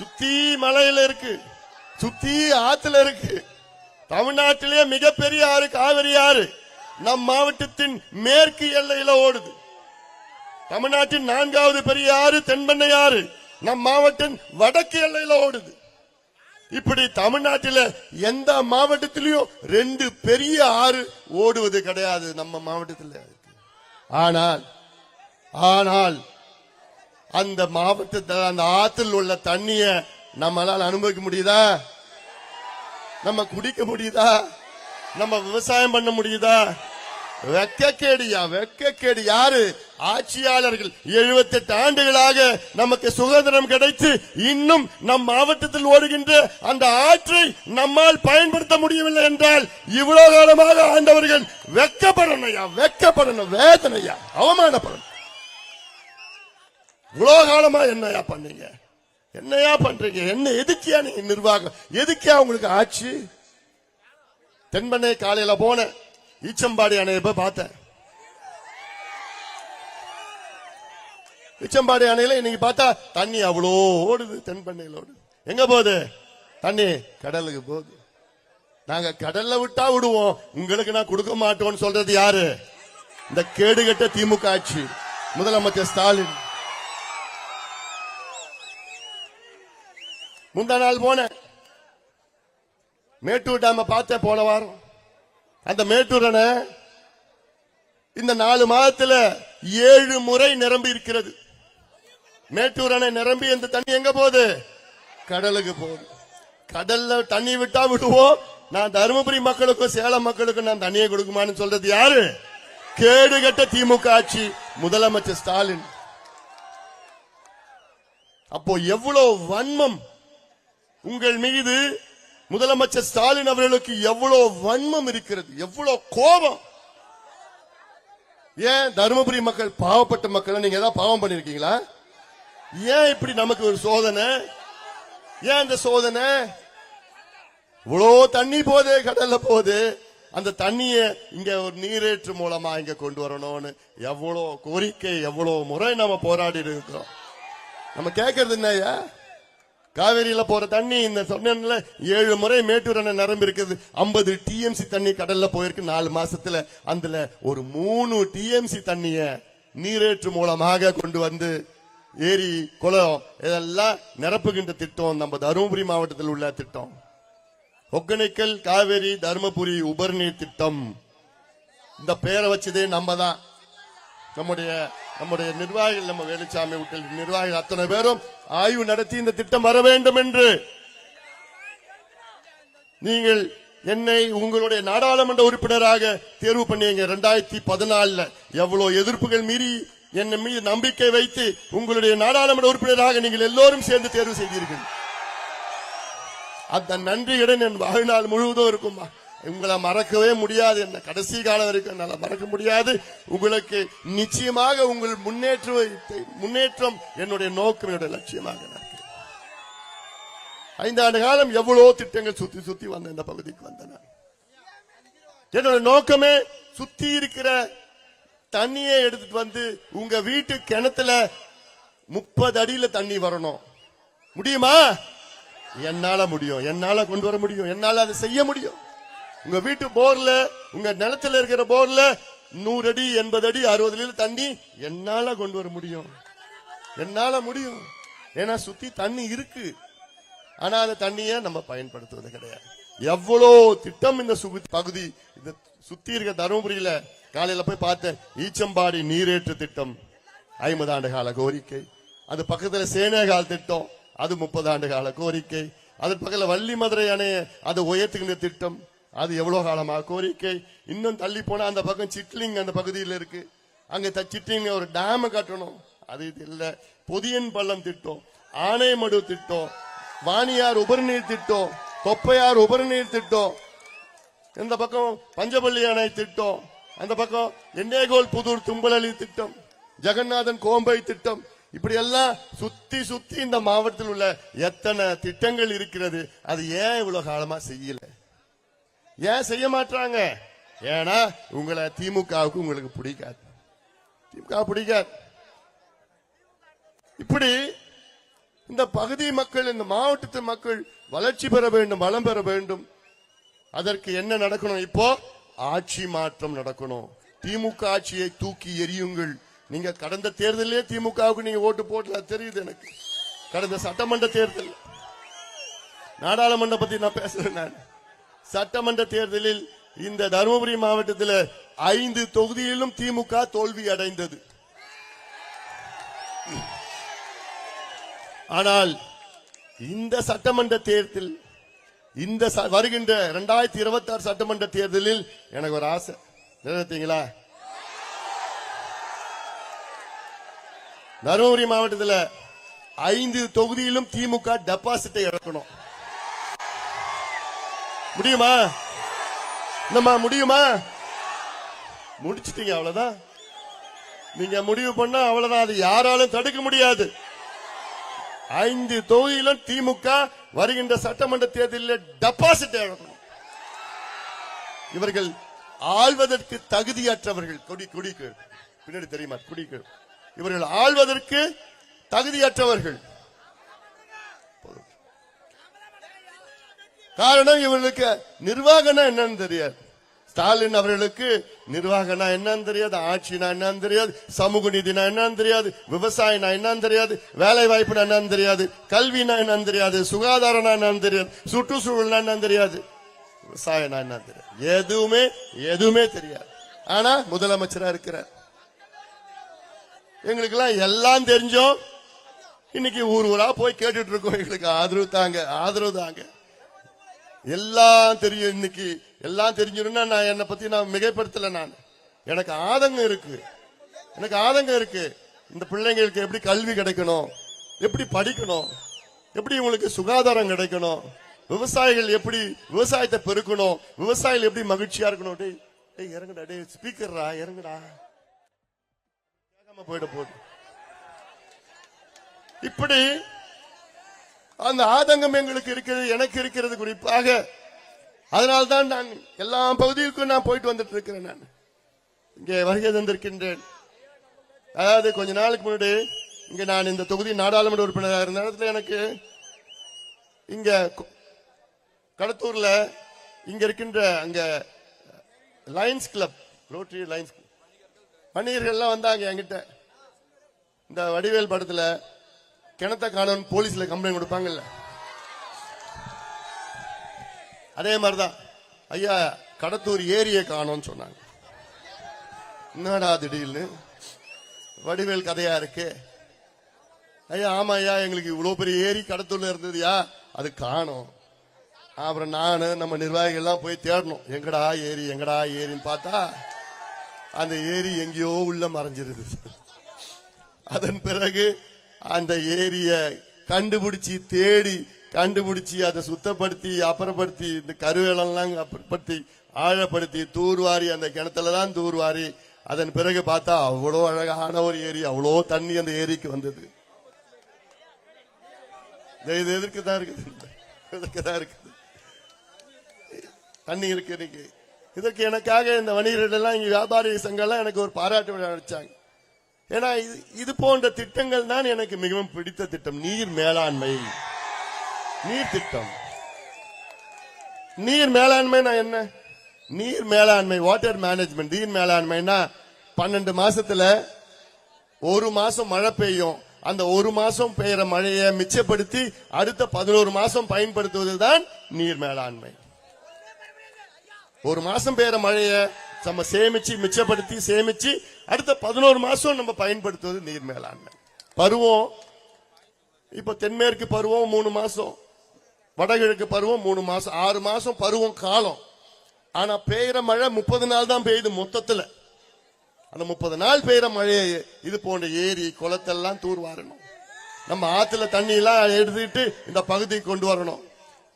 சுத்தி மலையில இருக்கு, சுத்தி ஆத்துல இருக்கு. தமிழ்நாட்டிலே மிகப்பெரிய ஆறு காவிரி ஆறு நம் மாவட்டத்தின் மேற்கு எல்லையில ஓடுது. தமிழ்நாட்டின் 4வது பெரிய ஆறு தென்பெண்ணை ஆறு நம் மாவட்டம் வடக்கு எல்லையில ஓடுது. இப்படி தமிழ்நாட்டில் எந்த மாவட்டத்திலையும் 2 பெரிய ஆறு ஓடுவது கிடையாது நம்ம மாவட்டத்தில். ஆனால் அந்த மாவட்டத்தில் அந்த ஆற்றில் உள்ள தண்ணிய நம்மளால் அனுபவிக்க முடியுதா? நம்ம குடிக்க முடியுதா? நம்ம விவசாயம் பண்ண முடியுதா? வெக்கக்கேடியா, வெக்கக்கேடு. யாரு? ஆட்சியாளர்கள். 78 ஆண்டுகளாக நமக்கு சுதந்திரம் கிடைத்து இன்னும் நம் மாவட்டத்தில் ஓடுகின்ற அந்த ஆற்றை நம்மால் பயன்படுத்த முடியவில்லை என்றால் இவ்வளவு காலமாக ஆண்டவர்கள் வெக்கப்படணையா, வெக்கப்படணும், வேதனையா, அவமானப்படணும். இவ்வளவு காலமா என்னையா பண்ணீங்க? என்னையா பண்றீங்க? என்ன எதுக்கியா நீங்க நிர்வாகம்? எதுக்கியா உங்களுக்கு ஆட்சி? தென்பெண்ணை காலையில போன ஈச்சம்பாடி அணையை போய் பார்த்தேன். ஈச்சம்பாடி அணையில இன்னைக்கு பார்த்தா தண்ணி அவ்வளோ ஓடுது. தென்பெண்ணையில் ஓடுது. எங்க போகுது தண்ணி? கடலுக்கு போகுது. நாங்க கடல்ல விட்டா விடுவோம், உங்களுக்கு நான் கொடுக்க மாட்டோம்னு சொல்றது யாரு? இந்த கேடுகட்ட திமுக ஆட்சி, முதலமைச்சர் ஸ்டாலின். முந்தா நாள் போன மேட்டூர் டேம பார்த்தேன் போன வாரம். அந்த மேட்டூர் அணை இந்த 4 மாதத்துல 7 முறை நிரம்பி இருக்கிறது. மேட்டூர் அணை நிரம்பி இந்த தண்ணி எங்க போகுது? கடலுக்கு போகுது. கடல்ல தண்ணி விட்டா விடுவோம், நான் தருமபுரி மக்களுக்கும் சேலம் மக்களுக்கும் நான் தண்ணியை கொடுக்குமான்னு சொல்றது யாரு? கேடுகட்ட திமுக ஆட்சி, முதலமைச்சர் ஸ்டாலின். அப்போ எவ்வளவு வன்மம் உங்கள் மீது முதலமைச்சர் ஸ்டாலின் அவர்களுக்கு எவ்வளவு வன்மம் இருக்கிறது, எவ்வளவு கோபம். ஏன் தருமபுரி மக்கள் பாவப்பட்ட மக்கள், நீங்க ஏதாவது பாவம் பண்ணிருக்கீங்களா? ஏன் இப்படி நமக்கு ஒரு சோதனை? ஏன் இந்த சோதனை? இவ்வளோ தண்ணி போகுது, கடல்ல போகுது. அந்த தண்ணிய இங்க ஒரு நீரேற்று மூலமா இங்க கொண்டு வரணும்னு எவ்வளவு கோரிக்கை, எவ்வளவு முறை நம்ம போராடி இருக்கிறோம். நம்ம கேட்கறது என்னையா? காவேரியில போற தண்ணி இந்த சொன்ன 7 முறை மேட்டூர் அணை நிரம்பி இருக்குது. 50 TMC தண்ணி கடல்ல போயிருக்கு 4 மாசத்துல. அதுல ஒரு 3 TMC தண்ணிய நீரேற்று மூலமாக கொண்டு வந்து ஏரி குளம் இதெல்லாம் நிரப்புகின்ற திட்டம் நம்ம தருமபுரி மாவட்டத்தில் உள்ள திட்டம். ஒகேனக்கல் காவேரி தருமபுரி உபரிநீர் திட்டம். இந்த பெயரை வச்சதே நம்ம தான். நம்முடைய நிர்வாகிகள், நம்ம வேலுச்சாமி உட்கள் நிர்வாகிகள் அத்தனை பேரும் ஆய்வு நடத்தி இந்த திட்டம் வர வேண்டும் என்று நீங்கள் என்னை உங்களுடைய நாடாளுமன்ற உறுப்பினராக தேர்வு பண்ணீங்க. 2014 எவ்வளவு எதிர்ப்புகள் மீறி என்னை மீது நம்பிக்கை வைத்து உங்களுடைய நாடாளுமன்ற உறுப்பினராக நீங்கள் எல்லோரும் சேர்ந்து தேர்வு செய்தீர்கள். அந்த நன்றியுடன் என் வாழ்நாள் முழுவதும் இருக்குமா. உங்களை மறக்கவே முடியாது. என்ன கடைசி காலம் வரைக்கும் என்னால மறக்க முடியாது. உங்களுக்கு நிச்சயமாக உங்கள் முன்னேற்றம் என்னுடைய நோக்கம், என்னுடைய லட்சியமாக. 5 ஆண்டு காலம் எவ்வளவு திட்டங்கள் சுத்தி சுத்தி வந்த இந்த பகுதிக்கு வந்தன. என்னோட நோக்கமே சுத்தி இருக்கிற தண்ணியை எடுத்துட்டு வந்து உங்க வீட்டு கிணத்துல 30 அடியில தண்ணி வரணும். முடியுமா? என்னால முடியும், என்னால கொண்டு வர முடியும், என்னால அதை செய்ய முடியும். உங்க வீட்டு போர்ல, உங்க நிலத்துல இருக்கிற போர்ல 100 அடி 80 அடி 60 அடி தண்ணி என்னால கொண்டு வர முடியும், என்னால முடியும். ஏன்னா சுத்தி தண்ணி இருக்கு. ஆனா அந்த தண்ணிய நம்ம பயன்படுத்துவது கிடையாது. எவ்வளவு திட்டம் இந்த பகுதி, இந்த சுத்தி இருக்க தருமபுரியில. காலையில போய் பார்த்தேன், ஈச்சம்பாடி நீரேற்று திட்டம் 50 ஆண்டு கால கோரிக்கை. அது பக்கத்துல சேனேகால் திட்டம், அது 30 ஆண்டு கால கோரிக்கை. அது பக்கத்துல வள்ளி மதுரை அணைய அது உயர்த்துகின்ற திட்டம், அது எவ்வளவு காலமா கோரிக்கை. இன்னும் தள்ளி போனா அந்த பக்கம் சிட்லிங் அந்த பகுதியில் இருக்கு. அங்க சிட்லிங் ஒரு டேம் கட்டணும், அது இது இல்ல. பொதியன் பள்ளம் திட்டம், ஆனைமடு திட்டம், வாணியார் உபரிநீர் திட்டம், தொப்பையார் உபரிநீர் திட்டம், இந்த பக்கம் பஞ்சபள்ளி அணை திட்டம், அந்த பக்கம் எண்ணேகோல் புதூர் தும்பலி திட்டம், ஜெகநாதன் கோம்பை திட்டம். இப்படி எல்லாம் சுத்தி சுத்தி இந்த மாவட்டத்தில் உள்ள எத்தனை திட்டங்கள் இருக்கிறது. அது ஏன் இவ்வளவு காலமா செய்யல? ஏன் செய்ய மாட்டாங்க? ஏன்னா உங்களை திமுகவுக்கு உங்களுக்கு பிடிக்காது, திமுக பிடிக்காது. இப்படி இந்த பகுதி மக்கள், இந்த மாவட்டத்து மக்கள் வளர்ச்சி பெற வேண்டும், வளம் பெற வேண்டும். அதற்கு என்ன நடக்கணும்? இப்போ ஆட்சி மாற்றம் நடக்கணும். திமுக ஆட்சியை தூக்கி எறியுங்கள். நீங்க கடந்த தேர்தலே திமுகவுக்கு நீங்க ஓட்டு போடல, தெரியுது எனக்கு. கடந்த சட்டமன்ற தேர்தல், நாடாளுமன்ற பத்தி நான் பேசுறேன். நான் சட்டமன்ற தேர்தலில் இந்த தருமபுரி மாவட்டத்தில் 5 தொகுதியிலும் திமுக தோல்வி அடைந்தது. ஆனால் இந்த சட்டமன்ற தேர்தல், இந்த வருகின்ற 2026 சட்டமன்ற தேர்தலில் எனக்கு ஒரு ஆசை, நிறைவேற்றீங்களா? தருமபுரி மாவட்டத்தில் 5 தொகுதியிலும் திமுக டெபாசிட்டை இழக்கணும். முடியுமா? நம்ம முடியுமா? முடிச்சிட்டீங்க, அவ்வளவுதான். நீங்க முடிவு பண்ணா அவ்வளவுதான், அது யாராலும் தடுக்க முடியாது. 5 தொகுதியிலும் திமுக வருகின்ற சட்டமன்ற தேர்தலில் டெபாசிட் இழக்கணும். இவர்கள் ஆள்வதற்கு தகுதியற்றவர்கள். குடிக்கு பின்னாடி தெரியுமா? குடிக்கு இவர்கள் ஆள்வதற்கு தகுதியற்றவர்கள். காரணம், இவர்களுக்கு நிர்வாகம்னா என்னன்னு தெரியாது. ஸ்டாலின் அவர்களுக்கு நிர்வாகம்னா என்னன்னு தெரியாது, ஆட்சினா என்னன்னு தெரியாது, சமூக நீதினா என்னன்னு தெரியாது, விவசாயம்னா என்னன்னு தெரியாது, வேலை வாய்ப்புனா என்னன்னு தெரியாது, கல்வினா என்னன்னு தெரியாது, சுகாதாரம்னா என்னன்னு தெரியாது, சுற்றுச்சூழல்னா என்னன்னு தெரியாது, விவசாயம்னா என்னன்னு தெரியாது. எதுவுமே தெரியாது. ஆனா முதலமைச்சரா இருக்கிறார். எங்களுக்கு எல்லாம் தெரிஞ்சோம். இன்னைக்கு ஊரா போய் கேட்டுட்டு இருக்கோம். எங்களுக்கு ஆதரவு தாங்க. எல்லாம் தெரியும். இன்னைக்கு எல்லாம் தெரிஞ்சிருந்தா நான் என்னை பத்தி நான் மிகைப்படுத்தல. எனக்கு ஆதங்கம் இருக்கு. இந்த பிள்ளைங்களுக்கு எப்படி கல்வி கிடைக்கணும், எப்படி படிக்கணும், எப்படி உங்களுக்கு சுகாதாரம் கிடைக்கணும், விவசாயிகள் எப்படி விவசாயத்தை பெருக்கணும், விவசாயிகள் எப்படி மகிழ்ச்சியா இருக்கணும். டேய் இறங்குடா, டே ஸ்பீக்கர்ரா இறங்குடா, கேட்காம போயிட போகுது. இப்படி அந்த ஆதங்கம் எங்களுக்கு இருக்கிறது, எனக்கு இருக்கிறது குறிப்பாக. அதனால்தான் நான் எல்லா பகுதிகளுக்கும் நான் போயிட்டு வந்துட்டு இருக்கிறேன். நான் இங்கே வருகை தந்திருக்கின்றேன். அதாவது கொஞ்ச நாளுக்கு முன்னாடி இங்க நான் இந்த தொகுதி நாடாளுமன்ற உறுப்பினராக இருந்த இடத்துல எனக்கு இங்க கடத்தூர்ல இங்க இருக்கின்ற அங்க லயன்ஸ் கிளப், ரோட்டரி லயன்ஸ் வணிகர்கள்லாம் வந்தாங்க என்கிட்ட. இந்த வடிவேல் படத்துல கிணத்த காணோம் போலீஸ்ல கம்ப்ளைண்ட் கொடுப்பாங்கல்ல, அதே மாதிரிதான் ஐயா கடத்தூர் ஏரியை காணோம்னு சொன்னாங்க. என்னடா திடீர்னு வடிவேல் கதையா இருக்கு. ஐயா ஆமா ஐயா, எங்களுக்கு இவ்வளவு பெரிய ஏரி கடத்தூர்ல இருந்ததுயா, அது காணோம். அப்புறம் நானு நம்ம நிர்வாகிகள் எல்லாம் போய் தேடணும், எங்கடா ஏரின்னு பார்த்தா அந்த ஏரி எங்கேயோ உள்ள மறைஞ்சிருது. அதன் பிறகு அந்த ஏரிய கண்டுபிடிச்சி தேடி கண்டுபிடிச்சி அதை சுத்தப்படுத்தி அப்புறப்படுத்தி இந்த கருவேலெல்லாம் அப்புறப்படுத்தி ஆழப்படுத்தி தூர்வாரி அந்த கிணத்துலதான் தூர்வாரி அதன் பிறகு பார்த்தா அவ்வளோ அழகான ஒரு ஏரி, அவ்வளோ தண்ணி அந்த ஏரிக்கு வந்தது. இது எதற்குதான் இருக்குது தண்ணி இருக்கு. இன்னைக்கு இதற்கு எனக்காக இந்த வணிகர்கள் எல்லாம் இங்க வியாபாரி சங்கம் எனக்கு ஒரு பாராட்டு விழா அடிச்சாங்க. ஏன்னா இது போன்ற திட்டங்கள் தான் எனக்கு மிகவும் பிடித்த திட்டம். நீர் மேலாண்மை, நீர் திட்டம். நீர் மேலாண்மைனா என்ன? நீர் மேலாண்மை, வாட்டர் மேனேஜ்மெண்ட். நீர் மேலாண்மைனா 12 மாசத்துல ஒரு மாசம் மழை பெய்யும். அந்த ஒரு மாசம் பெய்யற மழையை மிச்சப்படுத்தி அடுத்த 11 மாசம் பயன்படுத்துவதுதான் நீர் மேலாண்மை. ஒரு மாசம் பெய்யற மழையை நம்ம சேமிச்சு மிச்சப்படுத்தி சேமிச்சு அடுத்த 11 மாசம் நம்ம பயன்படுத்துவது நீர் மேலாண்மை. பருவம், இப்ப தென்மேற்கு பருவம் 3 மாசம், வடகிழக்கு பருவம் 3 மாசம், 6 மாசம் பருவம் காலம். ஆனா பெய்யற மழை 30 நாள் தான் பெய்யுது மொத்தத்துல. அந்த 30 நாள் பெய்யற மழையை இது போன்ற ஏரி குளத்தெல்லாம் தூர்வாரணும். நம்ம ஆத்துல தண்ணி எல்லாம் எடுத்துட்டு இந்த பகுதிக்கு கொண்டு வரணும்.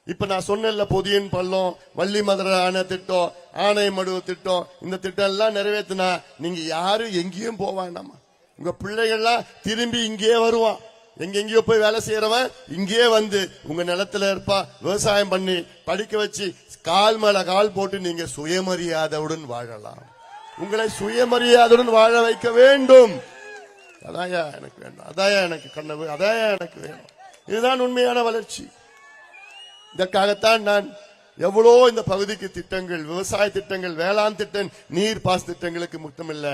இப்ப நான் சொன்ன பொதியன் பள்ளம், வள்ளி மதுரை அணை திட்டம், ஆனைமடு திட்டம், இந்த திட்டம் எல்லாம் நிறைவேற்றினா நீங்க யாரும் எங்கேயும் போவாண்டாமா. உங்க பிள்ளைகள்லாம் திரும்பி இங்கேயே வருவான். எங்கெங்கயோ போய் வேலை செய்யறவன் இங்கேயே வந்து உங்க நிலத்துல இருப்பா, விவசாயம் பண்ணி படிக்க வச்சு கால் மேல கால் போட்டு நீங்க சுயமரியாதையுடன் வாழலாம். உங்களை சுயமரியாதையுடன் வாழ வைக்க வேண்டும். அதாயா எனக்கு வேண்டும், அதாயா எனக்கு கனவு, அதாயா எனக்கு வேணும். இதுதான் உண்மையான வளர்ச்சி. இதற்காகத்தான் நான் எவ்வளோ இந்த பகுதிக்கு திட்டங்கள், விவசாய திட்டங்கள், வேளாண் திட்டம், நீர் பாச திட்டங்களுக்கு மட்டுமில்ல,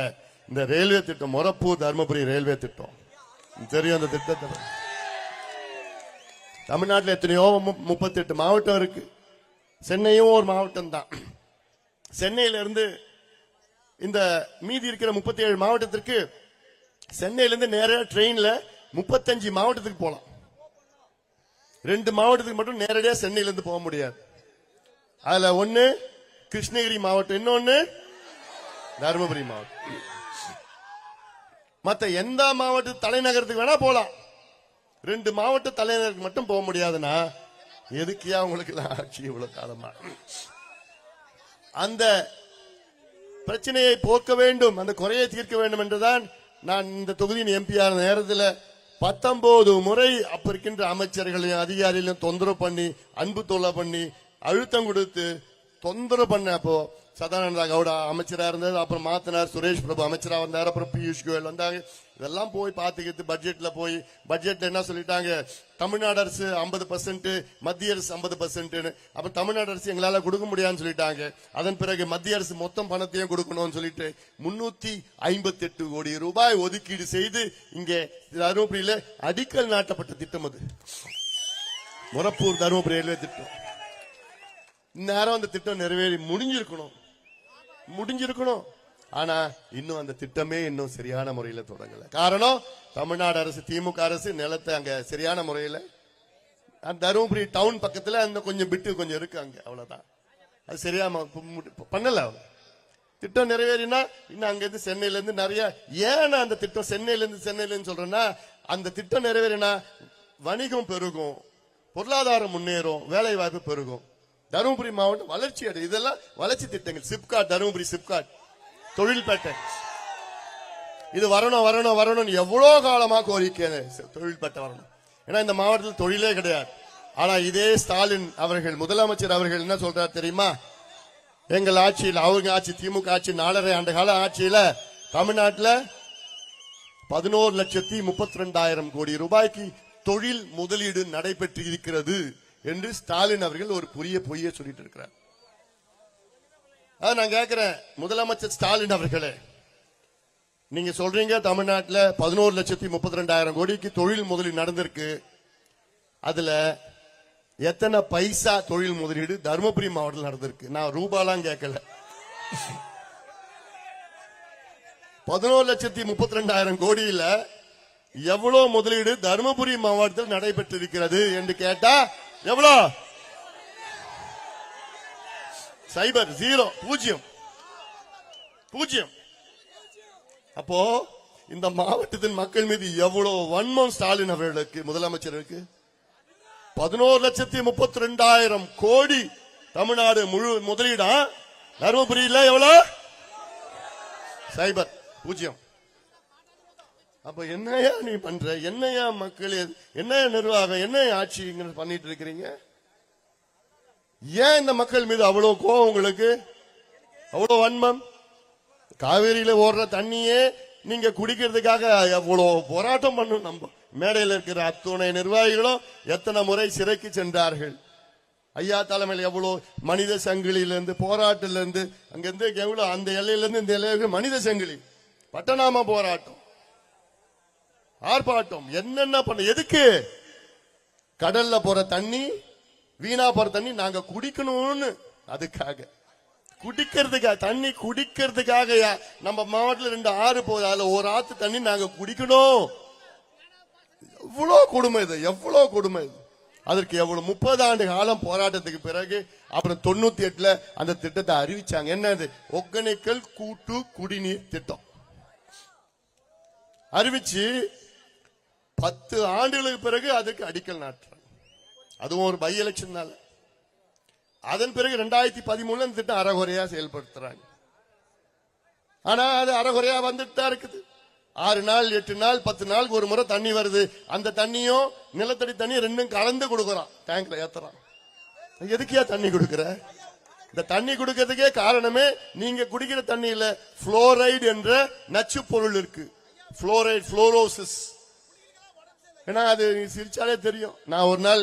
இந்த ரயில்வே திட்டம், மொரப்பூர் தர்மபுரி ரயில்வே திட்டம் தெரியும். அந்த திட்டத்தை தமிழ்நாட்டில் எத்தனையோ 38 மாவட்டம் இருக்கு. சென்னையும் ஒரு மாவட்டம் தான். சென்னையிலிருந்து இந்த மீதி இருக்கிற 37 மாவட்டத்திற்கு சென்னையிலிருந்து நேரடியாக ட்ரெயின்ல 35 மாவட்டத்துக்கு போலாம். 2 மாவட்டத்துக்கு மட்டும் நேரடியாக சென்னையிலிருந்து போக முடியாது. அதுல ஒன்னு கிருஷ்ணகிரி மாவட்டம், இன்னொன்னு தருமபுரி மாவட்டம். மற்ற எந்த மாவட்ட தலைநகரத்துக்கு வேணா போலாம். 2 மாவட்ட தலைநகருக்கு மட்டும் போக முடியாதுன்னா எதுக்கியா உங்களுக்கு ஆட்சி இவ்வளவு காலமா? அந்த பிரச்சனையை போக்க வேண்டும், அந்த குறையை தீர்க்க வேண்டும் என்றுதான் நான் இந்த தொகுதியின் எம்பியான நேரத்தில் 19 முறை அப்ப இருக்கின்ற அமைச்சர்களையும் அதிகாரிகளையும் தொந்தரவு பண்ணி, அன்பு தொல்லை பண்ணி, அழுத்தம் கொடுத்து தொந்தரவு பண்ண. அப்போ சதானந்த கவுடா அமைச்சரா இருந்தது, அப்புறம் மாத்தனார் சுரேஷ் பிரபு அமைச்சரா வந்தார், அப்புறம் பியூஷ் கோயல் வந்தாங்க. இதெல்லாம் போய் பாத்துக்கிட்டு பட்ஜெட்ல என்ன சொல்லிட்டாங்க, தமிழ்நாடு அரசு 50%, மத்திய அரசு 50%. அப்ப தமிழ்நாடு அரசு எங்களால கொடுக்க முடியாதுன்னு சொல்லிட்டாங்க. அதன் பிறகு மத்திய அரசு மொத்தம் பணத்தையும் கொடுக்கணும்னு சொல்லிட்டு 358 கோடி ரூபாய் ஒதுக்கீடு செய்து இங்கே தருமபுரியில அடிக்கல் நாட்டப்பட்ட திட்டம் அது மொரப்பூர் தருமபுரி ரயில்வே திட்டம். இந்நேரம் அந்த திட்டம் நிறைவேறி முடிஞ்சிருக்கணும். ஆனா இன்னும் அந்த திட்டமே இன்னும் சரியான முறையில் தொடங்கல. காரணம், தமிழ்நாடு அரசு, திமுக அரசு நிலத்தை அங்க சரியான முறையில், தருமபுரி டவுன் பக்கத்துல அந்த கொஞ்சம் பிட்டு கொஞ்சம் இருக்கு அங்க, அவ்வளவுதான். அது சரியா பண்ணல. திட்டம் நிறைவேறினா இன்னும் அங்க இருந்து சென்னையில இருந்து நிறைய, ஏன்னா அந்த திட்டம் சென்னையில இருந்து சொல்றேன்னா, அந்த திட்டம் நிறைவேறினா வணிகம் பெருகும், பொருளாதாரம் முன்னேறும், வேலை வாய்ப்பு பெருகும், தருமபுரி மாவட்டம் வளர்ச்சி அடையும். இதெல்லாம் வளர்ச்சி திட்டங்கள். சிப்காட், தருமபுரி சிப்காட் தொழில்பேட்டை, இது வரணும் எவ்வளவு காலமா கோரிக்கை. தொழில்பேட்டை வரணும். ஏன்னா இந்த மாவட்டத்தில் தொழிலே கிடையாது. ஆனா இதே ஸ்டாலின் அவர்கள், முதலமைச்சர் அவர்கள் என்ன சொல்றாரு தெரியுமா? எங்கள் ஆட்சியில், அவங்க ஆட்சி, திமுக ஆட்சி 4.5 ஆண்டு கால ஆட்சியில தமிழ்நாட்டில் 11,32,000 கோடி ரூபாய்க்கு தொழில் முதலீடு நடைபெற்று இருக்கிறது என்று ஸ்டாலின் அவர்கள் ஒரு புதிய பொய்யை சொல்லிட்டு இருக்கிறார். நான் கேட்கிறேன், முதலமைச்சர் ஸ்டாலின் அவர்களே, நீங்க சொல்றீங்க தமிழ்நாட்டில் 11,32,000 கோடிக்கு தொழில் முதலீடு நடந்திருக்கு. அதுல எத்தனை பைசா தொழில் முதலீடு தருமபுரி மாவட்டத்தில் நடந்திருக்கு? நான் ரூபாலாம் கேட்கல. 11,32,000 கோடியில எவ்வளவு முதலீடு தருமபுரி மாவட்டத்தில் நடைபெற்றிருக்கிறது என்று கேட்டா எவ்வளவு? 0 அப்போ இந்த மாவட்டத்தின் மக்கள் மீது எவ்வளவு வன்மம் ஸ்டாலின் அவர்களுக்கு, முதலமைச்சருக்கு. 11,32,000 கோடி தமிழ்நாடு முழு முதலீடா, தருமபுரியில் எவ்வளவு? 0. அப்ப என்னையா நீ பண்ற, என்னையா மக்கள், என்ன நிர்வாகம், என்ன ஆட்சி பண்ணிட்டு இருக்கிறீங்க? ஏன் இந்த மக்கள் மீது அவ்வளவு கோபம் உங்களுக்கு, அவ்வளவு வன்மம்? காவேரியில ஓடுற தண்ணியே நீங்க குடிக்கிறதுக்காக எவ்வளவு போராட்டம் பண்ணும். நம்ம மேடையில் இருக்கிற அத்துணை நிர்வாகிகளும் எத்தனை முறை சிறைக்கு சென்றார்கள். ஐயா தலைமையில் எவ்வளவு மனித சங்கிலியிலிருந்து, போராட்டிலிருந்து, அங்கிருந்து எவ்வளவு, அந்த எல்லையிலிருந்து இந்த எல்லையிலிருந்து மனித சங்கிலி, பட்டநாம போராட்டம், ஆர்ப்பாட்டம், என்னென்ன பண்ண. எதுக்கு? கடல்ல போற தண்ணி, வீணா போற தண்ணி நாங்க குடிக்கணும்னு, அதுக்காக, குடிக்கிறதுக்காக, தண்ணி குடிக்கிறதுக்காக. நம்ம மாவட்டத்தில் 2 ஆறு போகுது, அதுல ஒரு ஆத்து தண்ணி நாங்க குடிக்கணும். எவ்வளவு கொடுமை இது, எவ்வளவு கொடுமை இது. அதற்கு எவ்வளவு 30 ஆண்டு காலம் போராட்டத்துக்கு பிறகு அப்புறம் 98ல அந்த திட்டத்தை அறிவிச்சாங்க. என்னது? ஒகேனக்கல் கூட்டு குடிநீர் திட்டம் அறிவிச்சு 10 ஆண்டுகளுக்கு பிறகு அதுக்கு அடிக்கல் நாட்டுறாங்க. அதுவும் ஒரு பை எலெக்ஷன். அதன் பிறகு 2013 இந்த திட்டம் அறகுறையா செயல்படுத்துறாங்க. ஆனா அது அறகுறையா வந்துட்டு தான் இருக்குது. 6 நாள் 8 நாள் 10 நாளுக்கு ஒரு முறை தண்ணி வருது. அந்த தண்ணியும் நிலத்தடி தண்ணி ரெண்டும் கலந்து கொடுக்கறான், டேங்க்ல ஏத்துறான். எதுக்கியா தண்ணி கொடுக்கற? இந்த தண்ணி கொடுக்கறதுக்கே காரணமே, நீங்க குடிக்கிற தண்ணியில புளோரைடு என்ற நச்சு பொருள் இருக்கு. புளோரைடு, புளோரோசிஸ், ஏன்னா அது சிரிச்சாலே தெரியும். நான் ஒரு நாள்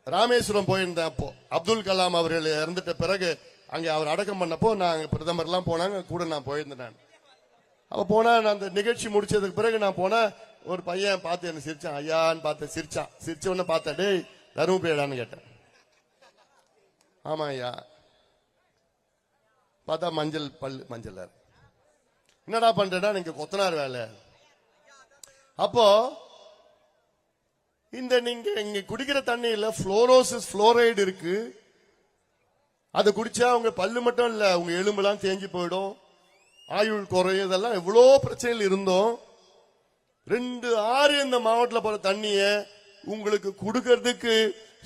ராமேஸ்வரம் போயிருந்தேன். அப்போ அப்துல் கலாம் அவர்கள் இறந்துட்ட பிறகு அங்கே அவர் அடக்கம் பண்ணப்போ நான் பிரதமர் எல்லாம் போனாங்க, கூட நான் போயிருந்தேன். நான் அப்ப போனா நான் அந்த நிகழ்ச்சி முடிச்சதுக்கு பிறகு நான் போனா ஒரு பையன் பார்த்து என்ன சிரிச்சான், ஐயான்னு பார்த்து சிரிச்சான். சிரிச்ச உடனே பார்த்தேன், டேய் தருமபுரியாடான்னு கேட்டேன். ஆமா ஐயா. பார்த்தா மஞ்சள் பல்லு மஞ்சள். என்னடா பண்றேன்னா நீங்க கொத்தனார் வேலை. அப்போ இந்த நீங்க இங்க குடிக்கிற தண்ணியில புளோரோசிஸ் புளோரைடு இருக்கு. அது குடிச்சா உங்க பல்லு மட்டும் இல்ல, உங்க எலும்பெல்லாம் தேஞ்சு போயிடும், ஆயுள் குறையும். இதெல்லாம் எவ்வளோ பிரச்சனைகள் இருந்தோம். 2 இந்த மாவட்டத்தில் போற தண்ணிய உங்களுக்கு கொடுக்கறதுக்கு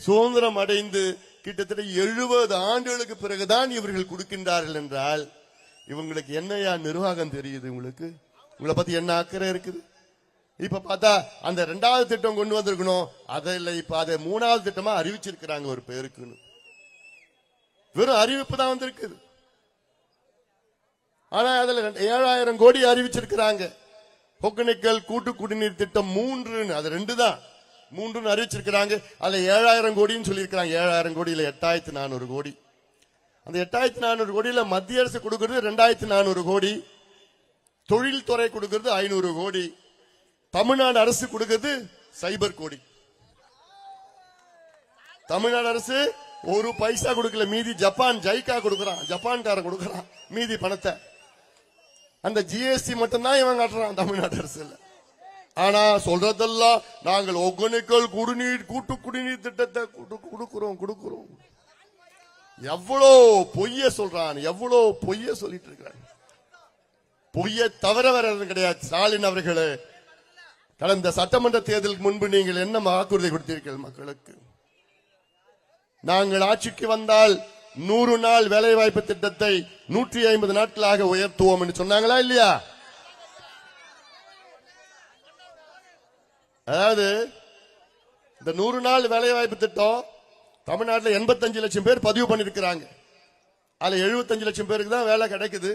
சுதந்திரம் அடைந்து கிட்டத்தட்ட 70 ஆண்டுகளுக்கு பிறகுதான் இவர்கள் கொடுக்கின்றார்கள் என்றால் இவங்களுக்கு என்னையா நிர்வாகம் தெரியுது? உங்களுக்கு உங்களை பத்தி என்ன அக்கறை இருக்குது? இப்ப பார்த்தா அந்த 2வது திட்டம் கொண்டு வந்திருக்கணும், அதை இல்ல, இப்ப அதை 3வது திட்டமா அறிவிச்சிருக்கிறாங்க ஒரு பேருக்குன்னு. வெறும் அறிவிப்பு தான் வந்திருக்குது. ஆனா அதுல 7000 கோடி அறிவிச்சிருக்கிறாங்க. ஒகேனக்கல் கூட்டு குடிநீர் திட்டம் 3, அது 2 தான், 3 அறிவிச்சிருக்கிறாங்க. அதுல 7000 கோடின்னு சொல்லியிருக்கிறாங்க. 7000 கோடியில 8400 கோடி. அந்த 8400 கோடியில மத்திய அரசு கொடுக்கிறது 2400 கோடி, தொழில்துறை கொடுக்கிறது 500 கோடி, தமிழ்நாடு அரசு கொடுக்கிறது சைபர் கோடி. தமிழ்நாடு அரசு ஒரு பைசா கொடுக்கல, மீதி ஜப்பான் ஜைகா கொடுக்கறான், ஜப்பான்காரன் கொடுக்கறான் மீதி பணத்தை. அந்த ஜிஎஸ்டி மட்டும்தான் இவன் காட்டுறான் தமிழ்நாடு அரசு. ஆனா சொல்றதெல்லாம் நாங்கள் ஒகேனக்கல் குடிநீர் கூட்டு குடிநீர் திட்டத்தை கொடுக்கிறோம். எவ்வளோ பொய்ய சொல்றான், எவ்வளோ பொய்ய சொல்லிட்டு இருக்கிறான். பொய்ய தவிர வேற கிடையாது. ஸ்டாலின் அவர்களே, கடந்த சட்டமன்ற தேர்தலுக்கு முன்பு நீங்கள் என்ன வாக்குறுதி கொடுத்தீர்கள் மக்களுக்கு? நாங்கள் ஆட்சிக்கு வந்தால் 100 நாள் வேலை வாய்ப்பு திட்டத்தை 150 நாட்களாக உயர்த்துவோம் என்று சொன்னாங்களா இல்லையா? அதாவது இந்த 100 நாள் வேலை வாய்ப்பு திட்டம் தமிழ்நாட்டில் 85 லட்சம் பேர் பதிவு பண்ணிருக்கிறாங்க. அதுல 75 லட்சம் பேருக்கு தான் வேலை கிடைக்குது.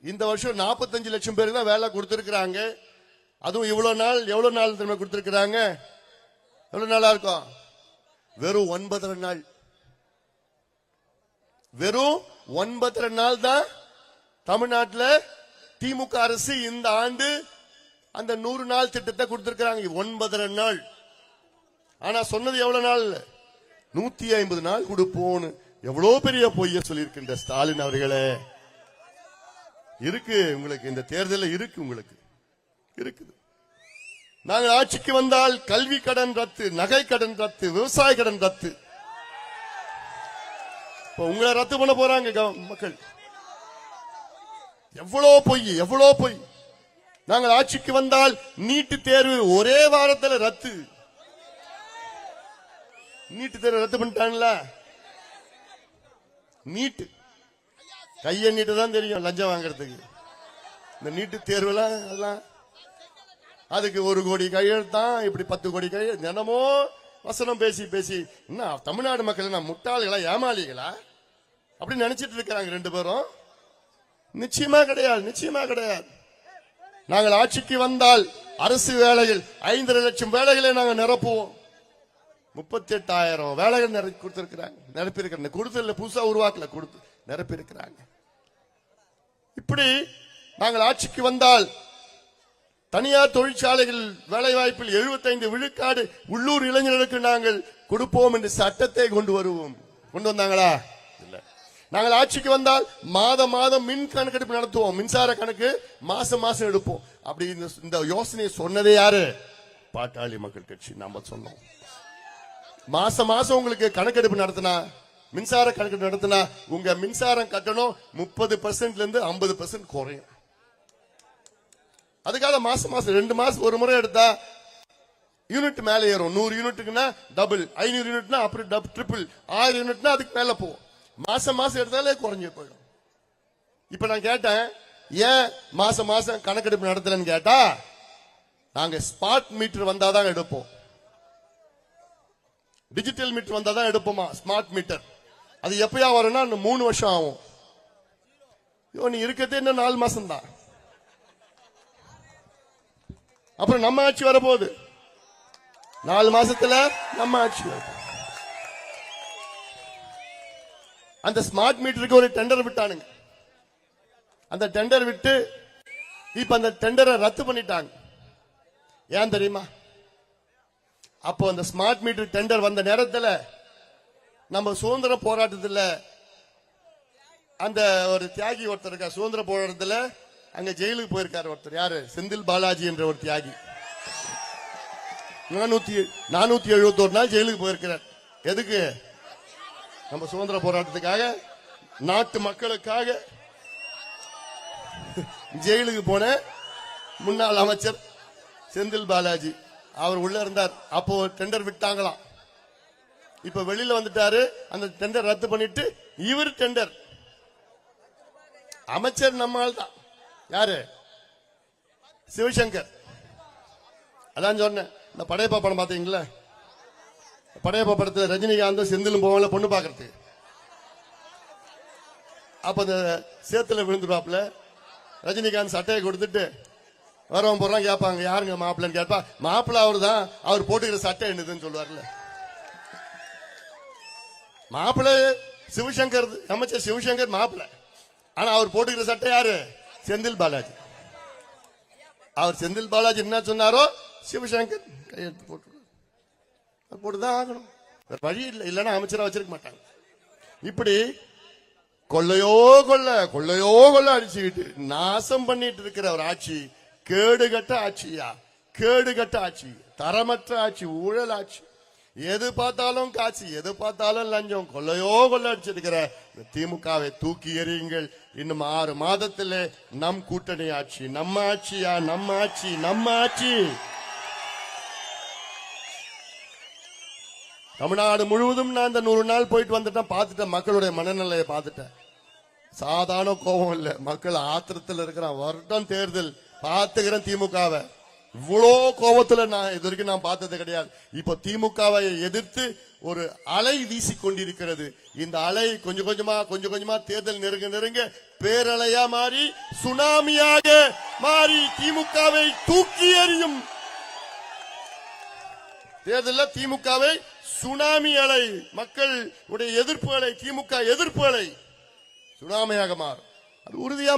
இந்த வருஷம் 45 லட்சம் பேருக்கு தான் வேலை கொடுத்திருக்கிறாங்க. அதுவும் இவ்வளவு நாள் திரும்ப கொடுத்திருக்கிறாங்க. எவ்வளவு நாளா இருக்கும்? வெறும் 9 நாள். வெறும் 9 நாள் தான் தமிழ்நாட்டில் திமுக அரசு இந்த ஆண்டு அந்த 100 நாள் திட்டத்தை கொடுத்திருக்கிறாங்க. 9 நாள். ஆனா சொன்னது எவ்வளவு நாள்? 150 நாள் கொடுப்போம். எவ்வளவு பெரிய பொய்ய சொல்லியிருக்கின்ற ஸ்டாலின் அவர்களே. இருக்கு உங்களுக்கு, இந்த தேர்தலில் இருக்கு, உங்களுக்கு இருக்குது. நாங்கள் ஆட்சிக்கு வந்தால் கல்வி கடன் ரத்து, நகை கடன் ரத்து, விவசாய கடன் ரத்து. உங்களை ரத்து பண்ண போறாங்க மக்கள். எவ்வளவு பொய், எவ்வளவு பொய். நாங்கள் ஆட்சிக்கு வந்தால் நீட்டு தேர்வு ஒரே வாரத்தில் ரத்து. நீட்டு தேர்வு ரத்து பண்ணிட்டாங்களா? நீட்டு கைய நீட்டு தான் தெரியும் லஞ்சம் வாங்கறதுக்கு. இந்த நீட்டு தேர்வுலாம் அதெல்லாம் அதுக்கு 1 கோடி கையெழுத்தான், இப்படி 10 கோடி கையெழு. தினமும் வசனம் பேசி பேசி என்ன தமிழ்நாடு மக்கள் என்ன முட்டாளிகளா, ஏமாளிகளா அப்படின்னு நினைச்சிட்டு இருக்கிறாங்க 2 பேரும். நிச்சயமா கிடையாது, நிச்சயமா கிடையாது. நாங்கள் ஆட்சிக்கு வந்தால் அரசு வேலைகள் 5.5 லட்சம் வேலைகளை நாங்கள் நிரப்புவோம். 38,000 வேலைகள் நிரப்பியிருக்கிறாங்க. கொடுத்தல புதுசா உருவாக்கல, கொடுத்து நிரப்பியிருக்கிறாங்க. இப்படி நாங்கள் ஆட்சிக்கு வந்தால் தனியார் தொழிற்சாலைகள் வேலை வாய்ப்பில் 75 விழுக்காடு உள்ளூர் இளைஞர்களுக்கு நாங்கள் கொடுப்போம் என்று சட்டத்தை கொண்டு வருவோம். கொண்டு வந்தாங்களா? இல்ல. நாங்கள் ஆட்சிக்கு வந்தால் மாதம் மின் கணக்கெடுப்பு நடத்துவோம். மின்சார கணக்கு மாசம் எடுப்போம். அப்படி இந்த யோசனையை சொன்னதே யாரு? பாட்டாளி மக்கள் கட்சி. நாம சொன்னோம். மாசம் உங்களுக்கு கணக்கெடுப்பு நடத்தினா, மின்சார கணக்கெடுப்பு நடத்தினா உங்க மின்சாரம் கட்டணம் 30% இருந்து 50% குறையும். அதுக்காக மாசம் 2 மாசம் ஒரு முறை எடுத்தா யூனிட் மேல ஏறும். 100 யூனிட்டுக்குன்னா டபுள், 500 யூனிட்னா அப்புறம் ட்ரிபிள், 1000 யூனிட்னா அதுக்கு மேல போகும். மாசம் எடுத்தாலே குறைஞ்சு போயிடும். இப்ப நான் கேட்டேன், ஏன் மாசம் கணக்கெடுப்பு நடத்தலன்னு கேட்டா, நாங்க ஸ்மார்ட் மீட்டர் வந்தாதான் எடுப்போம், டிஜிட்டல் மீட்டர் வந்தாதான் எடுப்போமா. ஸ்மார்ட் மீட்டர் அது எப்பயா வரும்னா 3 வருஷம் ஆகும். நீ இருக்கிறதே இன்னும் 4 மாசம் தான். அப்புறம் நம்ம ஆட்சி வரப்போகுது. 4 மாசத்துல நம்ம ஆட்சி வரும். அந்த ஸ்மார்ட் மீட்டருக்கு ஒரு டெண்டர் விட்டானுங்க. அந்த டெண்டர் விட்டு இப்ப அந்த டெண்டரை ரத்து பண்ணிட்டாங்க. ஏன் தெரியுமா? அப்போ அந்த ஸ்மார்ட் மீட்டர் டெண்டர் வந்த நேரத்தில் நம்ம சுதந்திர போராட்டத்தில் அந்த ஒரு தியாகி ஒருத்தர் இருக்கா. சுதந்திர போராட்டத்தில் அங்க ஜெயிலுக்கு போயிருக்காரு ஒருத்தர். யாரு? செந்தில் பாலாஜி என்ற ஒரு தியாகி. 471 நாள் ஜெயிலுக்கு போயிருக்கிறார். எதுக்கு? நம்ம சுதந்திர போராட்டத்துக்காக, நாட்டு மக்களுக்காக ஜெயிலுக்கு போன முன்னாள் அமைச்சர் செந்தில் பாலாஜி அவர் உள்ள இருந்தார். அப்போ டெண்டர் விட்டாங்களாம். இப்ப வெளியில வந்துட்டாரு. அந்த டெண்டர் ரத்து பண்ணிட்டு இவர் டெண்டர் அமைச்சர் நம்மால் தான். யாரு? சிவசங்கர். அதான் சொன்னேன். இந்த படையப்பா படம் பாத்தீங்களா? படையப்பா படத்துல ரஜினிகாந்த் செந்திலும் போவாங்க பொண்ணு பாக்குறதுக்கு. அப்ப அந்த சேத்துல விழுந்துருவாப்ல. ரஜினிகாந்த் சட்டையை கொடுத்துட்டு வரவன் போறான். கேட்பாங்க யாருங்க மாப்பிள்ளன்னு கேட்பா. மாப்பிள்ள அவரு தான். அவர் போட்டுக்கிற சட்டை என்னதுன்னு சொல்லுவார்ல. மாப்பிள்ள சிவசங்கர், அமைச்சர் சிவசங்கர் மாப்பிள்ள. ஆனா அவர் போட்டுக்கிற சட்டை யாரு? செந்தில் பாலாஜி. அவர் செந்தில் பாலாஜி என்ன சொன்னாரோ சிவசங்கர் கையெழுத்து போட்டுதான் ஆகணும். வழி இல்லை. இல்லைன்னா அமைச்சரா வச்சிருக்க மாட்டாங்க. இப்படி கொள்ளையோ கொள்ள அடிச்சுக்கிட்டு நாசம் பண்ணிட்டு இருக்கிற ஒரு ஆட்சி கேடுகட்ட ஆட்சியா? கேடுகட்ட ஆட்சி, தரமற்ற ஆட்சி, ஊழல் ஆட்சி. எது பார்த்தாலும் காட்சி, எது பார்த்தாலும் லஞ்சம், கொள்ளையோ கொள்ள அடிச்சிருக்கிற திமுகவை தூக்கி எறியுங்கள். இன்னும் 6 மாதத்திலே நம் கூட்டணி ஆட்சி. நம்ம ஆட்சியா? நம்ம ஆட்சி, நம்ம ஆட்சி. தமிழ்நாடு முழுவதும் நான் இந்த 100 நாள் போயிட்டு வந்துட்டேன். பார்த்துட்டேன். மக்களுடைய மனநிலையை பார்த்துட்டேன். சாதாரண கோபம் இல்ல, மக்கள் ஆத்திரத்தில் இருக்கிறான். வருடம் தேர்தல் பார்த்துக்கிறேன். திமுகவை இவ்வளோ கோபத்துல நான் இது வரைக்கும் நான் பார்த்தது கிடையாது. இப்ப திமுகவை எதிர்த்து ஒரு அலை வீசிக்கொண்டிருக்கிறது. இந்த அலை கொஞ்சம் கொஞ்சமா தேர்தல் நெருங்க பேரலையா மாறி சுனாமியாக மாறி திமுகவை தூக்கி எறியும். தேர்தலில் திமுகவை சுனாமி அலை, மக்கள் உடைய எதிர்ப்பு அலை, திமுக எதிர்ப்பு அலை சுனாமியாக மாறும். அது உறுதியா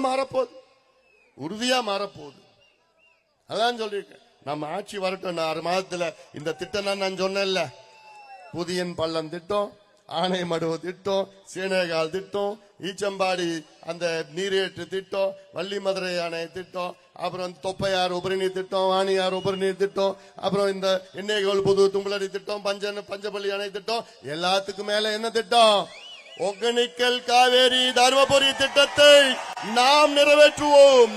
மாறப்போகுது. அதான் சொல்லிருக்கேன். நம்ம ஆட்சி வரட்டும். 6 மாதத்துல இந்த திட்டம் தான் நான் சொன்னேன்ல. புதியன் பள்ளம் திட்டம், ஆனைமடுவு திட்டம், சீனேகால் திட்டம், ஈச்சம்பாடி அந்த நீரேற்று திட்டம், வள்ளிமதுரை அணை திட்டம், அப்புறம் தொப்பையார் உபரிநீர் திட்டம், வாணியார் உபரிநீர் திட்டம், அப்புறம் இந்த எண்ணெய்கோல் புது தும்பலடி திட்டம், பஞ்சப்பள்ளி அணை திட்டம். எல்லாத்துக்கும் மேல என்ன திட்டம்? ஒகேனக்கல், காவேரி, தர்மபுரி திட்டத்தை நாம் நிறைவேற்றுவோம்.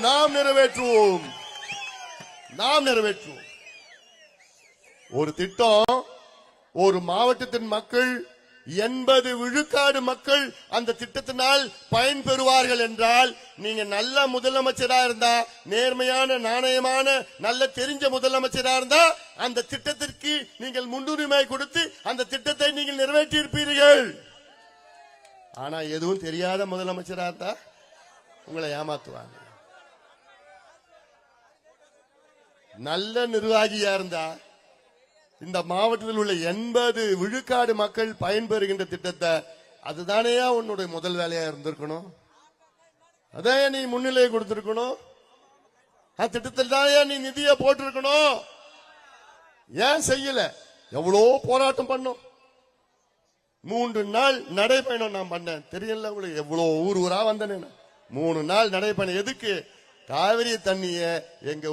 ஒரு திட்டம், ஒரு மாவட்டத்தின் மக்கள் 80 விழுக்காடு மக்கள் அந்த திட்டத்தினால் பயன்பெறுவார்கள் என்றால், நீங்க நல்ல முதலமைச்சரா இருந்தா, நேர்மையான நாணயமான நல்ல தெரிஞ்ச முதலமைச்சரா இருந்தா, அந்த திட்டத்திற்கு நீங்கள் முன்னுரிமை கொடுத்து அந்த திட்டத்தை நீங்கள் நிறைவேற்றி இருப்பீர்கள். ஆனா எதுவும் தெரியாத முதலமைச்சரா இருந்தா உங்களை ஏமாத்துவாங்க. நல்ல நிர்வாகியா இருந்தா இந்த மாவட்டத்தில் உள்ள 80 விழுக்காடு மக்கள் பயன்பெறுகின்ற திட்டத்தை, அதுதானே உன்னுடைய முதல் வேலையா இருந்திருக்கணும். அதான் நீ முன்னிலை கொடுத்திருக்கணும். அந்த திட்டத்தில் தானே நீ நிதியை போட்டிருக்கணும். ஏன் செய்யல? எவ்வளோ போராட்டம் பண்ணோம். 3 நாள் நடைபயணம் நான் பண்ணேன். தெரியல உங்களுக்கு? எவ்வளவு ஊரா வந்தேன். 3 நாள் நடைபயணம். எதுக்கு? காவிரி தண்ணிய எங்க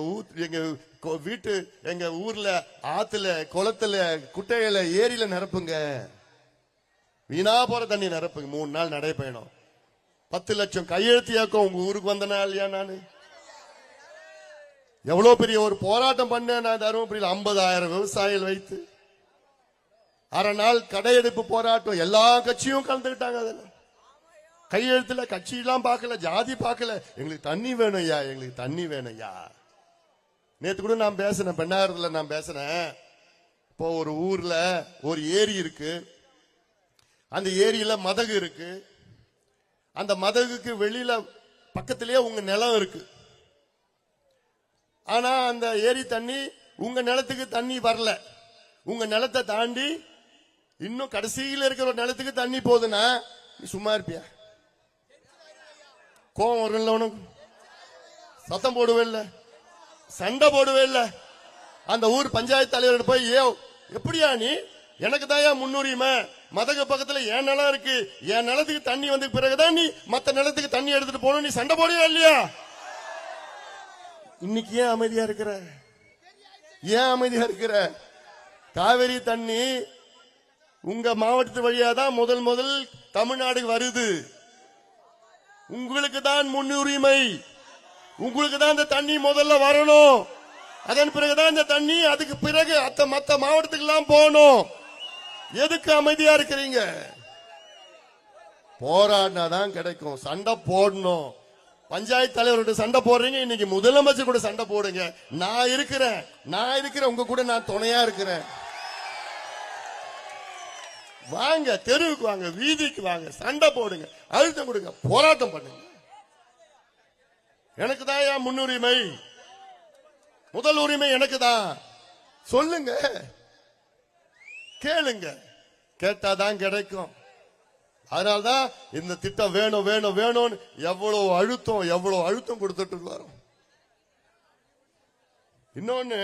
வீட்டு, எங்க ஊர்ல ஆத்துல, குளத்துல, குட்டையில, ஏரியில நிரப்புங்க. வீணா போற தண்ணி நிரப்புங்க. 3 நாள் நடைபயணம். 10 லட்சம் கையெழுத்து இயக்கம் உங்க ஊருக்கு வந்தனா இல்லையா? நானு எவ்வளவு பெரிய ஒரு போராட்டம் பண்ணேன். நான் தருமபுரியில் 50,000 விவசாயிகள் வைத்து 1/2 நாள் கடையெடுப்பு போராட்டம். எல்லா கட்சியும் கலந்துக்கிட்டாங்க. அதுல கையெழுத்துல கட்சி எல்லாம் பார்க்கல, ஜாதி பார்க்கல. எங்களுக்கு தண்ணி வேணும் ஐயா, எங்களுக்கு தண்ணி வேணும் ஐயா. நேத்து கூட நான் பேசினேன், பெண்ணாயிரத்துல நான் பேசினேன். இப்போ ஒரு ஊர்ல ஒரு ஏரி இருக்கு. அந்த ஏரியில மதகு இருக்கு. அந்த மதகுக்கு வெளியில பக்கத்திலேயே உங்க நிலம் இருக்கு. ஆனா அந்த ஏரி தண்ணி உங்க நிலத்துக்கு தண்ணி வரல. உங்க நிலத்தை தாண்டி இன்னும் கடைசியில் இருக்கிற ஒரு நிலத்துக்கு தண்ணி போகுதுன்னா நீ சும்மா இருப்பியா? கோவம் வரும்ல உனக்கு? சத்தம் போடுவே இல்ல, சண்டை போடுவே இல்ல. அந்த ஊர் பஞ்சாயத்து தலைவர் போய் எப்படியா நீ எனக்கு தான் முன்னுரிமை, மதகு பக்கத்துல என் நிலம் இருக்கு, என் நிலத்துக்கு தண்ணி வந்து பிறகுதான் நீ மத்த நிலத்துக்கு தண்ணி எடுத்துட்டு போகணும், நீ சண்டை போடுவியா இல்லையா? இன்னைக்கு ஏன் அமைதியா இருக்கிற? ஏன் அமைதியா இருக்கிற? காவிரி தண்ணி உங்க மாவட்டத்து வழியா தான் முதல் தமிழ்நாடுக்கு வருது. உங்களுக்கு தான் முன்னுரிமை, உங்களுக்கு தான் இந்த தண்ணி முதல்ல வரணும். அதன் பிறகுதான் இந்த தண்ணி அதுக்கு பிறகு மத்த மாவட்டத்துக்கு எல்லாம் போகணும். எதுக்கு அமைதியா இருக்கிறீங்க? போராடினாதான் கிடைக்கும். சண்டை போடணும். பஞ்சாயத்து தலைவரோட சண்டை போடுறீங்க, இன்னைக்கு முதலமைச்சர் கூட சண்டை போடுங்க. நான் இருக்கிறேன் உங்க கூட, நான் துணையா இருக்கிறேன். வாங்க, தெருவுக்கு வாங்க, வீதிக்கு வாங்க, சண்டை போடுங்க, அழுத்தம் கொடுங்க, போராட்டம் பண்ணுங்க. எனக்கு தான் முன்னுரிமை, முதல் உரிமை எனக்கு தான் சொல்லுங்க, கேளுங்க, கேட்டாதான் கிடைக்கும். அதனால்தான் இந்த திட்டம் வேணும் வேணும் வேணும்னு எவ்வளவு அழுத்தம் கொடுத்துட்டு வரோம். இன்னொன்னு,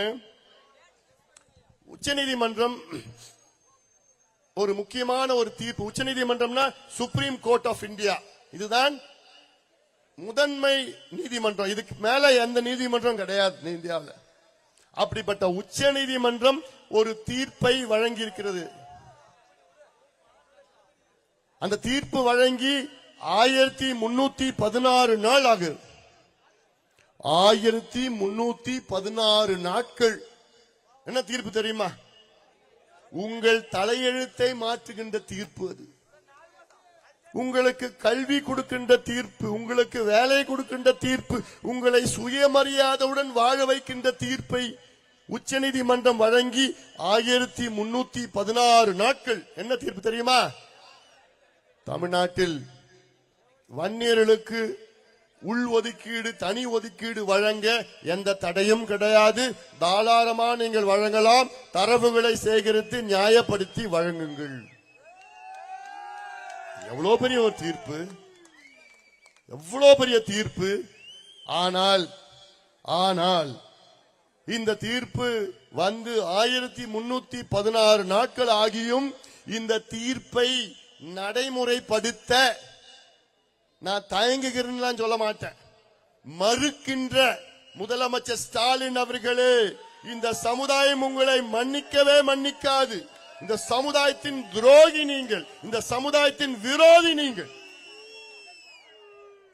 உச்சநீதிமன்றம் ஒரு முக்கியமான ஒரு தீர்ப்பு. உச்சநீதிமன்றம்னா சுப்ரீம் கோர்ட் ஆஃப் இந்தியா, இதுதான் முதன்மை நீதிமன்றம். இதுக்கு மேல எந்த நீதிமன்றம் கிடையாது இந்தியாவில். அப்படிப்பட்ட உச்ச நீதிமன்றம் ஒரு தீர்ப்பை வழங்கி இருக்கிறது. அந்த தீர்ப்பு வழங்கி 1316 நாள் ஆகுது. 1316 நாட்கள். என்ன தீர்ப்பு தெரியுமா? உங்கள் தலையெழுத்தை மாற்றுகின்ற தீர்ப்பு அது. உங்களுக்கு கல்வி கொடுக்கின்ற தீர்ப்பு, உங்களுக்கு வேலை கொடுக்கின்ற தீர்ப்பு, உங்களை சுயமரியாதையுடன் வாழ வைக்கின்ற தீர்ப்பை உச்சநீதிமன்றம் வழங்கி 1316 நாட்கள். என்ன தீர்ப்பு தெரியுமா? தமிழ்நாட்டில் வன்னியர்களுக்கு உள் ஒதுக்கீடு, தனி ஒதுக்கீடு வழங்க எந்த தடையும் கிடையாது. தாராளமா நீங்கள் வழங்கலாம். தரவுகளை சேகரித்து நியாயப்படுத்தி வழங்குங்கள். எவ்வளவு பெரிய ஒரு தீர்ப்பு, எவ்வளவு பெரிய தீர்ப்பு. ஆனால் இந்த தீர்ப்பு வந்து 1316 நாட்கள் ஆகியும் இந்த தீர்ப்பை நடைமுறைப்படுத்த நான் தயங்குகிறேன் சொல்ல மாட்டேன். மறுக்கின்ற முதலமைச்சர் ஸ்டாலின் அவர்களே, இந்த சமுதாயம் உங்களை மன்னிக்கவே மன்னிக்காது. இந்த சமுதாயத்தின் துரோகி நீங்கள், இந்த சமுதாயத்தின் விரோதி நீங்கள்.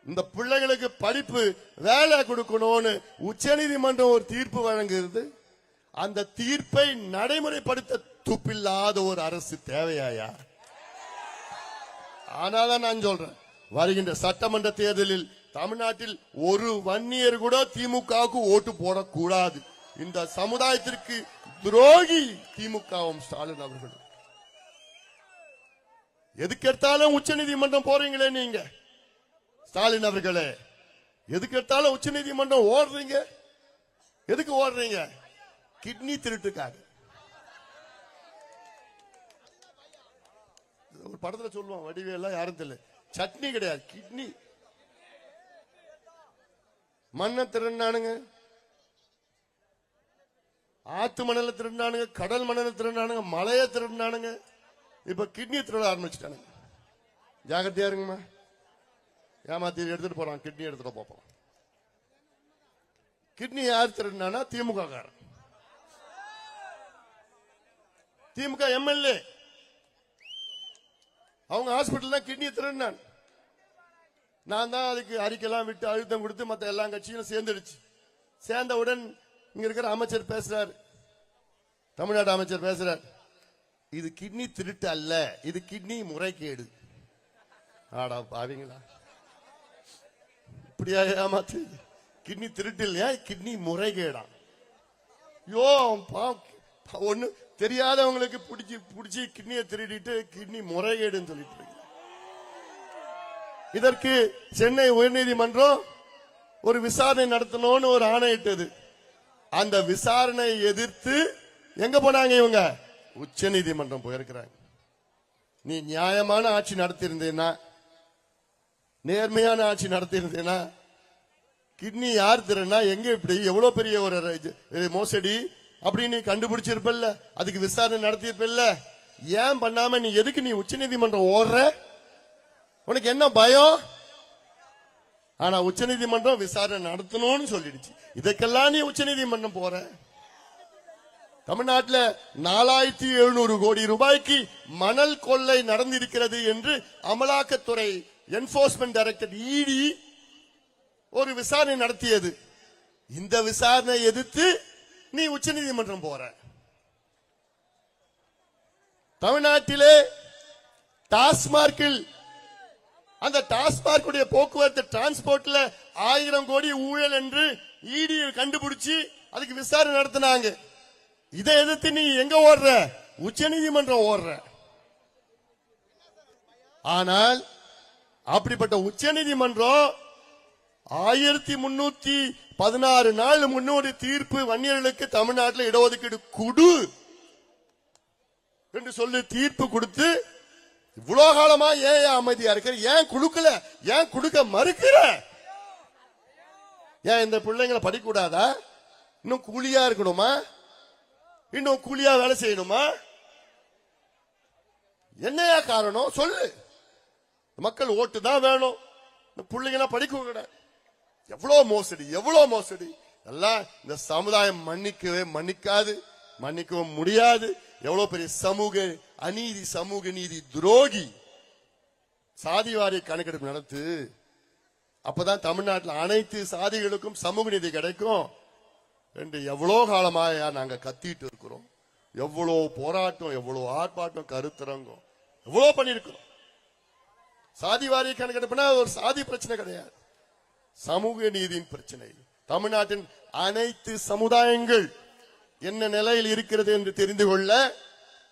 இந்த பிள்ளைகளுக்கு படிப்பு வேலை கொடுக்கணும்னு உச்சநீதிமன்றம் ஒரு தீர்ப்பு வழங்குகிறது. அந்த தீர்ப்பை நடைமுறைப்படுத்த துப்பில்லாத ஒரு அரசு தேவையா? ஆனாதான் நான் சொல்றேன், வருகின்ற சட்டமன்ற தேர்தலில் தமிழ்நாட்டில் ஒரு வன்னியர் கூட திமுகவுக்கு ஓட்டு போடக்கூடாது. இந்த சமுதாயத்திற்கு துரோகி திமுகவும் ஸ்டாலின் அவர்கள். எதுக்கெடுத்தாலும் உச்சநீதிமன்றம் போறீங்களே நீங்க, ஸ்டாலின் அவர்களே, எதுக்கெடுத்தாலும் உச்சநீதிமன்றம் ஓடுறீங்க. எதுக்கு ஓடுறீங்க? கிட்னி திருட்டுக்காக. ஒரு படத்துல சொல்லுவான், வடிவேலாம் யாரும் தெரியல, சட்னி கிடையாது, கிட்னி. மண்ணை திருநானுங்க, ஆத்து மணல திருநானுங்க, கடல் மணல திருநானுங்க, மலைய திருநானுங்க, இப்ப கிட்னி திருட ஆரம்பிச்சுட்டானுங்க. ஜாகிரதையா இருங்கம்மா. ஏமாத்தி எடுத்துட்டு போறான், கிட்னி எடுத்துட்டு போறான். கிட்னி யார் திருடினா? திமுக காரன், திமுக எம்எல்ஏ. அவங்க ஹாஸ்பிட்டல் தான் கிட்னி திருடினான். நான் தான் அதுக்கு அறிக்கையெல்லாம் விட்டு அழுத்தம் கொடுத்து மத்த எல்லா கட்சியும் சேர்ந்துடுச்சு. சேர்ந்தவுடன் இங்க இருக்கிற அமைச்சர் பேசுறாரு, தமிழ்நாடு அமைச்சர் பேசுறார், இது கிட்னி திருட்டு அல்ல, இது கிட்னி முறைகேடு. ஆடா பாவீங்களா, இப்படியா ஏமாத்து? கிட்னி திருட்டு இல்லையா, கிட்னி முறைகேடா? ஒண்ணு தெரியாதவங்களுக்கு பிடிச்சி கிட்னியை திருடிட்டு கிட்னி முறைகேடுன்னு சொல்லிட்டு இருக்கு. இதற்கு சென்னை உயர்நீதிமன்றம் ஒரு விசாரணை நடத்தணும்னு ஒரு ஆணையிட்டது. அந்த விசாரணையை எதிர்த்து எங்க போனாங்க இவங்க? உச்ச நீதிமன்றம் போயிருக்கிறாங்க. நீ நியாயமான ஆட்சி நடத்தியிருந்தேன்னா, நேர்மையான ஆட்சி நடத்தியிருந்தேன்னா, கிட்னி யார் தரனா, எங்க இப்படி எவ்வளவு பெரிய ஒரு மோசடி அப்படின்னு கண்டுபிடிச்சிருப்பல்ல, அதுக்கு விசாரணை நடத்தியிருப்பல்ல. ஏன் பண்ணாம நீ எதுக்கு நீ உச்ச நீதிமன்றம் ஓடுற? உனக்கு என்ன பயம்? ஆனா உச்ச நீதிமன்றம் விசாரணை நடத்தணும்னு சொல்லிடுச்சு. இதுக்கெல்லாம் நீ உச்ச நீதிமன்றம் போற? தமிழ்நாட்டில் 4700 கோடி ரூபாய்க்கு மணல் கொள்ளை நடந்திருக்கிறது என்று அமலாக்கத்துறை என்போர்ஸ்மெண்ட் டைரக்டர் இடி ஒரு விசாரணை நடத்தியது. இந்த விசாரணை எதிர்த்து நீ உச்ச நீதிமன்றம் போற. தமிழ்நாட்டிலே டாஸ்மார்க்கில் அந்த டாஸ்மார்க்குடைய போக்குவரத்து டிரான்ஸ்போர்ட்ல 1000 கோடி ஊழல் என்று இடி கண்டுபிடிச்சு அதுக்கு விசாரணை நடத்தினாங்க. இதை எதிர்த்து நீ எங்க ஓடுற? உச்ச நீதிமன்றம் ஓடுற. ஆனால் அப்படிப்பட்ட உச்ச நீதிமன்றம் 1316 நாள் முன்னோடி தீர்ப்பு வன்னியர்களுக்கு தமிழ்நாட்டில் இடஒதுக்கீடு குடு என்று சொல்லி தீர்ப்பு கொடுத்து இவ்வளவு காலமா ஏன் அமைதியா இருக்கிற? ஏன் குடுக்கல? ஏன் குடுக்க மறுக்கிற? ஏன் இந்த பிள்ளைங்களை படிக்கூடாதா? இன்னும் கூலியா இருக்கணுமா? இன்னும் கூலியா வேலை செய்யணுமா? என்னையா காரணம் சொல்லு. மக்கள் ஓட்டு தான் வேணும், இந்த பிள்ளைங்க படிக்க கூடாது. எவ்வளவு மோசடி, எவ்வளவு மோசடி எல்லாம் இந்த சமுதாயம் மன்னிக்காது, மன்னிக்கவும் முடியாது. எவ்வளவு பெரிய சமூக அநீதி, சமூக நீதி துரோகி. சாதிவாரி கணக்கெடுப்பு நடத்து, அப்பதான் தமிழ்நாட்டில் அனைத்து சாதிகளுக்கும் சமூக நீதி கிடைக்கும் என்று எவ்வளவு காலமாக நாங்க கத்திட்டு இருக்கிறோம். எவ்வளவு போராட்டம், எவ்வளவு ஆர்ப்பாட்டம், கருத்தரங்கம் எவ்வளவு பண்ணிருக்கிறோம். சாதிவாரி கணக்கெடுப்புனா ஒரு சாதி பிரச்சனை கிடையாது, சமூக நீதியின் பிரச்சனை. தமிழ்நாட்டின் அனைத்து சமுதாயங்கள் என்ன நிலையில் இருக்கிறது என்று தெரிந்து கொள்ள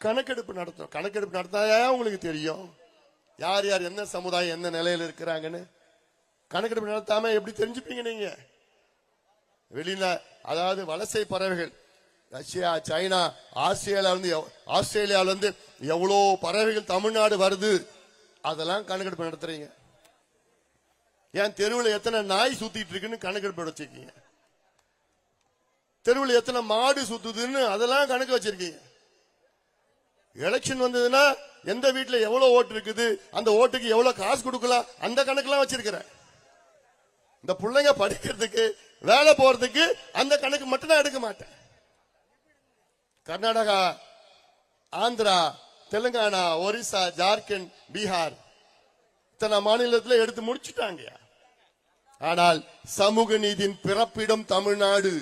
கணக்கெடுப்பு நடத்தும். கணக்கெடுப்பு நடத்தாயா உங்களுக்கு தெரியும் யார் யார் என்ன சமுதாயம் என்ன நிலையில் இருக்கிறாங்கன்னு? கணக்கெடுப்பு நடத்தாம எப்படி தெரிஞ்சுப்பீங்க நீங்க? வெளியில அதாவது வலசை பறவைகள் ரஷ்யா, சைனா, ஆஸ்திரேலியால இருந்து எவ்வளவு பறவைகள் தமிழ்நாடு வருது, அதெல்லாம் கணக்கெடுப்பு நடத்துறீங்க. ஏன் தெருவில் எத்தனை நாய் சுத்திட்டு இருக்குன்னு கணக்கெடுப்பு வச்சிருக்கீங்க? தெருவில் எத்தனை மாடு சுத்துதுன்னு அதெல்லாம் கணக்கு வச்சிருக்கீங்க. எலெக்ஷன் வந்ததுன்னா எந்த வீட்டுல எவ்வளவு ஓட்டு இருக்குது, அந்த ஓட்டுக்கு எவ்வளவு காசு கொடுக்கலாம், அந்த கணக்கெல்லாம் வச்சிருக்கிறேன். இந்த பிள்ளைங்க படிக்கிறதுக்கு வேலை போறதுக்கு அந்த கணக்கு மட்டும் நான் எடுக்க மாட்டேன். கர்நாடகா, ஆந்திரா, தெலுங்கானா, ஒரிசா, ஜார்க்கண்ட், பீகார் இத்தனை மாநிலத்தில் எடுத்து முடிச்சுட்டாங்க. ஆனால் சமூக நீதியின் பிறப்பிடம் தமிழ்நாடு.